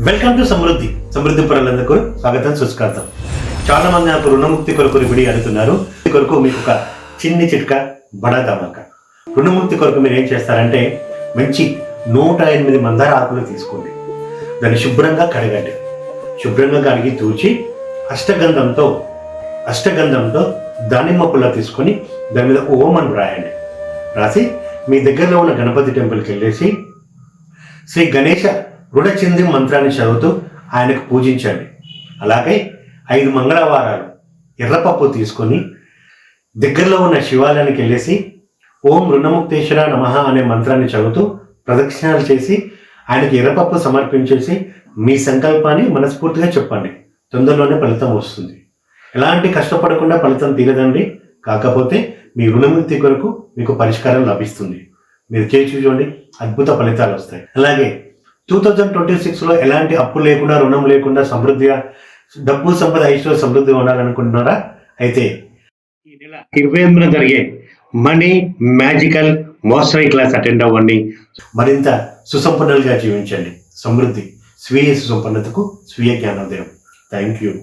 Welcome to సమృద్ధి పరులందరికీ స్వాగతం సుస్వాగతం. చాలా మంది నాకు రుణముక్తి కొరకు వీడియో అడుగుతున్నారు. కొరకు మీకు ఒక చిన్ని చిట్కా బడా ధమాకా. రుణముక్తి కొరకు మీరు ఏం చేస్తారంటే మంచి 108 మందార ఆకులు తీసుకోండి. దాన్ని శుభ్రంగా కడగండి. శుభ్రంగా కడిగి తూచి అష్టగంధంతో దానిమ్మ పుల్ల తీసుకొని దాని మీద ఓం అని రాయండి. రాసి మీ దగ్గరలో ఉన్న గణపతి టెంపుల్కి వెళ్ళేసి శ్రీ గణేష రుణచింది మంత్రాన్ని చదువుతూ ఆయనకు పూజించండి. అలాగే 5 మంగళవారాలు ఎర్రపప్పు తీసుకొని దగ్గరలో ఉన్న శివాలయానికి వెళ్ళేసి ఓం రుణముక్తేశ్వర నమః అనే మంత్రాన్ని చదువుతూ ప్రదక్షిణాలు చేసి ఆయనకి ఎర్రపప్పు సమర్పించేసి మీ సంకల్పాన్ని మనస్ఫూర్తిగా చెప్పండి. తొందరలోనే ఫలితం వస్తుంది. ఎలాంటి కష్టపడకుండా ఫలితం తీరదండి. కాకపోతే మీ రుణముక్తి కొరకు మీకు పరిష్కారం లభిస్తుంది. మీరు చేసి చూడండి, అద్భుత ఫలితాలు వస్తాయి. అలాగే 2026లో ఎలాంటి అప్పు లేకుండా, రుణం లేకుండా సమృద్ధిగా డబ్బు సంపద ఐశ్వర్య సమృద్ధిగా ఉండాలనుకుంటున్నారా? అయితే ఈ నెల 28న జరిగే money magical mastery class attend అవ్వండి. మరింత సుసంపన్నులుగా జీవించండి. సమృద్ధి, స్వీయ సుసంపన్నతకు స్వీయ జ్ఞానోదయం. Thank you.